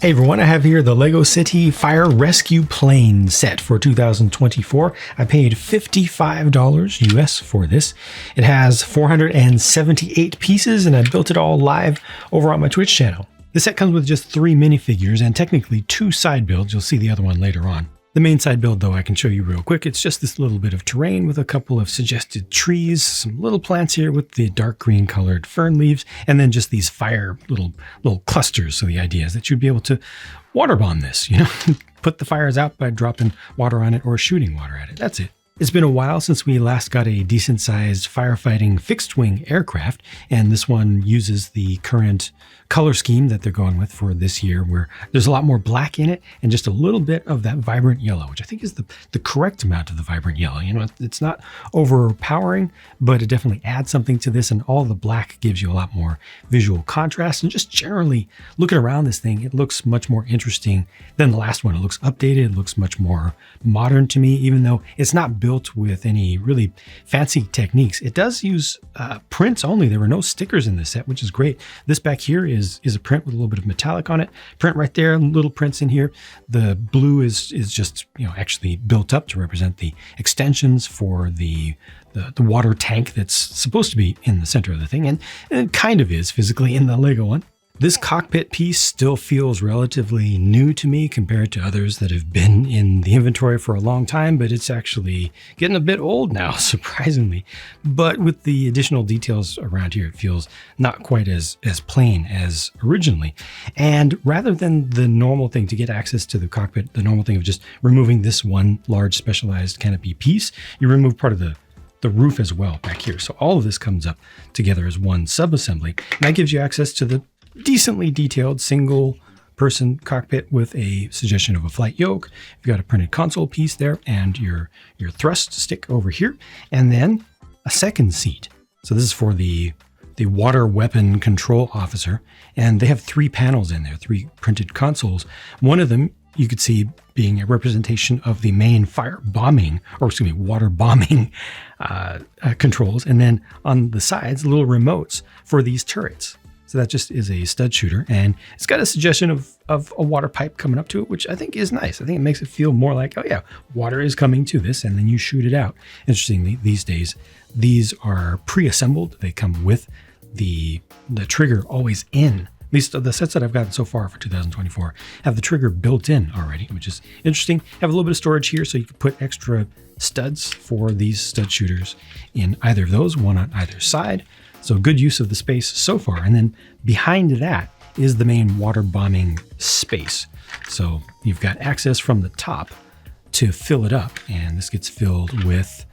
Hey everyone, I have here the Lego City Fire Rescue Plane set for 2024. I paid $55 US for this. It has 478 pieces and I built it all live over on my Twitch channel. The set comes with just 3 minifigures and technically 2 side builds. You'll see the other one later on. The main side build, though, I can show you real quick. It's just this little bit of terrain with a couple of suggested trees, some little plants here with the dark green colored fern leaves, and then just these fire little clusters. So the idea is that you'd be able to water bomb this, put the fires out by dropping water on it or shooting water at it. That's it. It's been a while since we last got a decent-sized firefighting fixed-wing aircraft, and this one uses the current color scheme that they're going with for this year, where there's a lot more black in it and just a little bit of that vibrant yellow, which I think is the correct amount of the vibrant yellow. It's not overpowering, but it definitely adds something to this, and all the black gives you a lot more visual contrast. And just generally looking around this thing, it looks much more interesting than the last one. It looks updated, it looks much more modern to me, even though it's not built with any really fancy techniques. It does use prints only. There were no stickers in this set, which is great. This back here is a print with a little bit of metallic on it. Print right there, little prints in here. The blue is just actually built up to represent the extensions for the water tank that's supposed to be in the center of the thing, and it kind of is physically in the Lego one. This cockpit piece still feels relatively new to me compared to others that have been in the inventory for a long time, but it's actually getting a bit old now, surprisingly. But with the additional details around here, it feels not quite as plain as originally. And rather than the normal thing to get access to the cockpit, the normal thing of just removing this one large specialized canopy piece, you remove part of the roof as well back here. So all of this comes up together as one sub-assembly, and that gives you access to the decently detailed single person cockpit with a suggestion of a flight yoke. You've got a printed console piece there and your thrust stick over here, and then a second seat. So this is for the water weapon control officer, and they have 3 panels in there, 3 printed consoles. One of them you could see being a representation of the main water bombing controls, and then on the sides, little remotes for these turrets. So that just is a stud shooter, and it's got a suggestion of a water pipe coming up to it, which I think is nice. I think it makes it feel more like, oh yeah, water is coming to this, and then you shoot it out. Interestingly, these days, these are pre-assembled. They come with the trigger always in. At least the sets that I've gotten so far for 2024 have the trigger built in already, which is interesting. Have a little bit of storage here so you can put extra studs for these stud shooters in either of those, one on either side. So good use of the space so far. And then behind that is the main water bombing space. So you've got access from the top to fill it up. And this gets filled with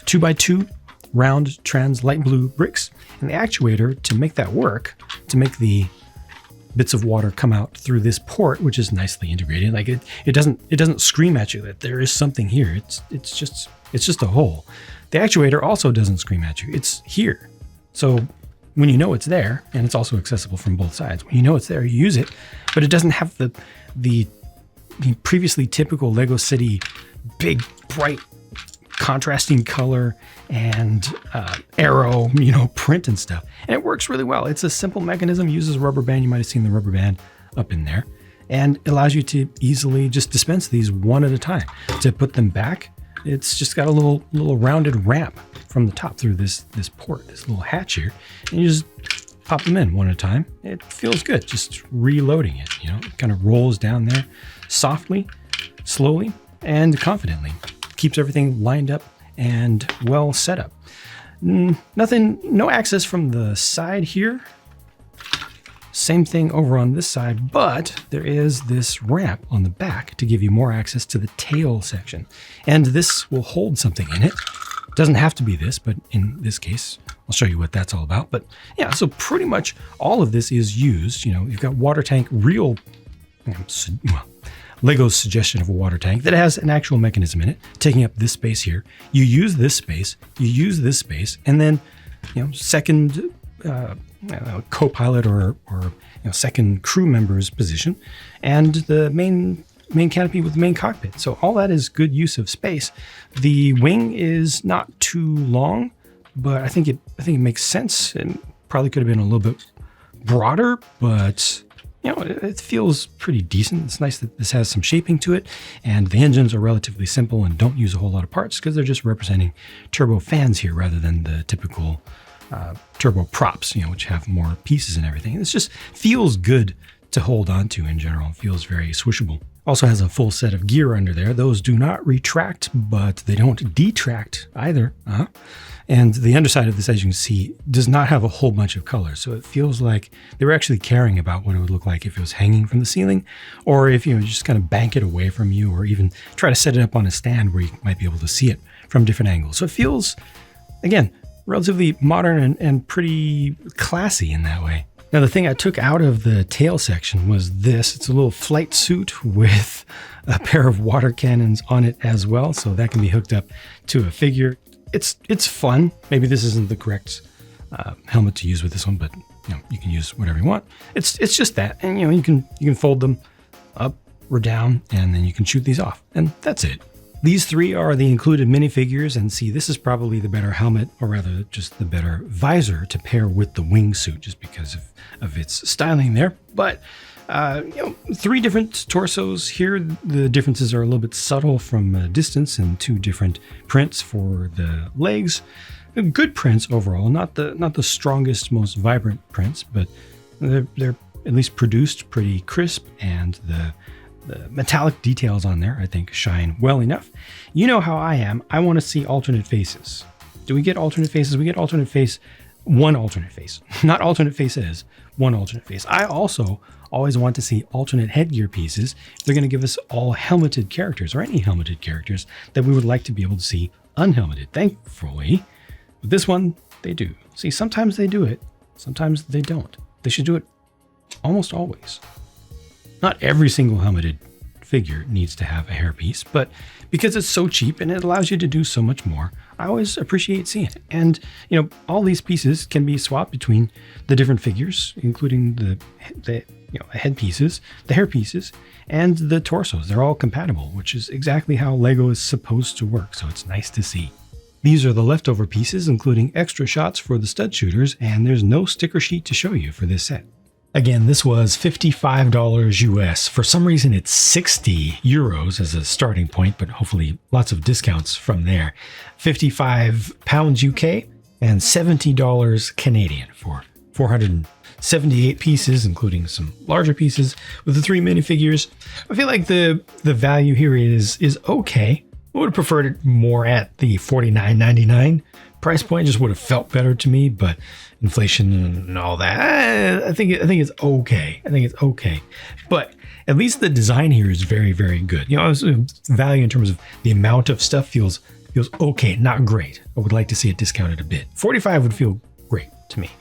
2x2 round trans light blue bricks. And the actuator to make that work, to make the bits of water come out through this port, which is nicely integrated. Like it doesn't scream at you that there is something here. It's just a hole. The actuator also doesn't scream at you. It's here. So when you know it's there, and it's also accessible from both sides, when you know it's there, you use it, but it doesn't have the previously typical Lego City big, bright, contrasting color and arrow, print and stuff. And it works really well. It's a simple mechanism, uses a rubber band. You might have seen the rubber band up in there, and allows you to easily just dispense these one at a time. To put them back, it's just got a little rounded ramp from the top through this port, this little hatch here, and you just pop them in one at a time. It feels good just reloading it. It kind of rolls down there softly, slowly, and confidently. Keeps everything lined up and well set up. No access from the side here. Same thing over on this side, but there is this ramp on the back to give you more access to the tail section. And this will hold something in it. Doesn't have to be this, but in this case, I'll show you what that's all about. But yeah, so pretty much all of this is used. You've got water tank, Lego's suggestion of a water tank that has an actual mechanism in it, taking up this space here. You use this space, and then, second co-pilot or second crew member's position, and the main canopy with the main cockpit. So all that is good use of space. The wing is not too long, but I think it makes sense. It probably could have been a little bit broader, but you know, it feels pretty decent. It's nice that this has some shaping to it, and the engines are relatively simple and don't use a whole lot of parts because they're just representing turbo fans here rather than the typical turbo props, you know, which have more pieces and everything. This just feels good to hold on to in general. It feels very swishable. Also has a full set of gear under there. Those do not retract, but they don't detract either. And the underside of this, as you can see, does not have a whole bunch of colors. So it feels like they were actually caring about what it would look like if it was hanging from the ceiling, or if you just kind of bank it away from you, or even try to set it up on a stand where you might be able to see it from different angles. So it feels, again, relatively modern and pretty classy in that way. Now, the thing I took out of the tail section was this. It's a little flight suit with a pair of water cannons on it as well. So that can be hooked up to a figure. It's fun. Maybe this isn't the correct helmet to use with this one, but you know, you can use whatever you want. It's just that, and you know, you can fold them up or down, and then you can shoot these off, and that's it. These three are the included minifigures, and see, this is probably the better helmet, or rather just the better visor to pair with the wingsuit, just because of its styling there. But you know, three different torsos here. The differences are a little bit subtle from a distance, and two different prints for the legs. Good prints overall, not the strongest, most vibrant prints, but they're at least produced pretty crisp, and the metallic details on there, I think, shine well enough. You know how I am. I want to see alternate faces. Do we get alternate faces? We get alternate face, one alternate face. Not alternate faces, one alternate face. I also always want to see alternate headgear pieces. They're going to give us all helmeted characters, or any helmeted characters that we would like to be able to see unhelmeted. Thankfully, with this one, they do. See, sometimes they do it. Sometimes they don't. They should do it almost always. Not every single helmeted figure needs to have a hairpiece, but because it's so cheap and it allows you to do so much more, I always appreciate seeing it. And you know, all these pieces can be swapped between the different figures, including the head pieces, the hair pieces, and the torsos. They're all compatible, which is exactly how Lego is supposed to work. So it's nice to see. These are the leftover pieces, including extra shots for the stud shooters, and there's no sticker sheet to show you for this set. Again, this was $55 US. For some reason, it's 60 euros as a starting point, but hopefully lots of discounts from there. 55 pounds UK and $70 Canadian for 478 pieces, including some larger pieces with the three minifigures. I feel like the value here is okay. I would have preferred it more at the $49.99 price point. Just would have felt better to me, but inflation and all that, I think it's okay. I think it's okay. But at least the design here is very, very good. You know, value in terms of the amount of stuff feels okay, not great. I would like to see it discounted a bit. 45 would feel great to me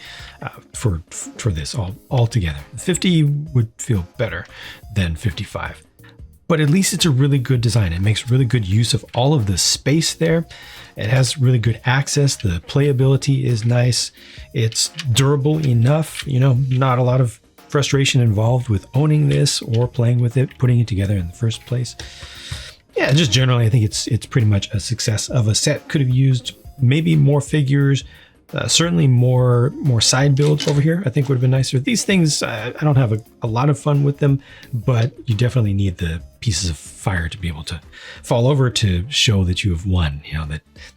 for this all together. 50 would feel better than 55. But at least it's a really good design. It makes really good use of all of the space there. It has really good access. The playability is nice. It's durable enough. You know, not a lot of frustration involved with owning this or playing with it, putting it together in the first place. Yeah, just generally, I think it's pretty much a success of a set. Could have used maybe more figures, certainly more side builds over here. I think would have been nicer. These things, I don't have a lot of fun with them, but you definitely need the pieces of fire to be able to fall over to show that you have won, you know,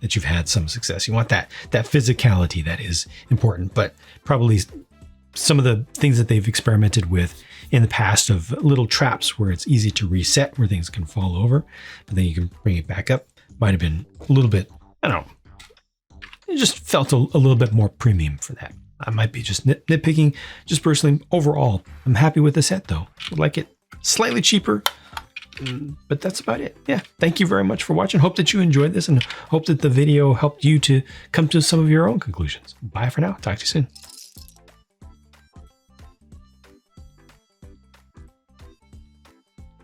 that you've had some success. You want that physicality that is important, but probably some of the things that they've experimented with in the past of little traps where it's easy to reset, where things can fall over, but then you can bring it back up, might have been a little bit, I don't know, it just felt a little bit more premium for that. I might be just nitpicking. Just personally, overall, I'm happy with the set though. Would like it slightly cheaper, but that's about it. Yeah, thank you very much for watching. Hope that you enjoyed this and hope that the video helped you to come to some of your own conclusions. Bye for now. Talk to you soon.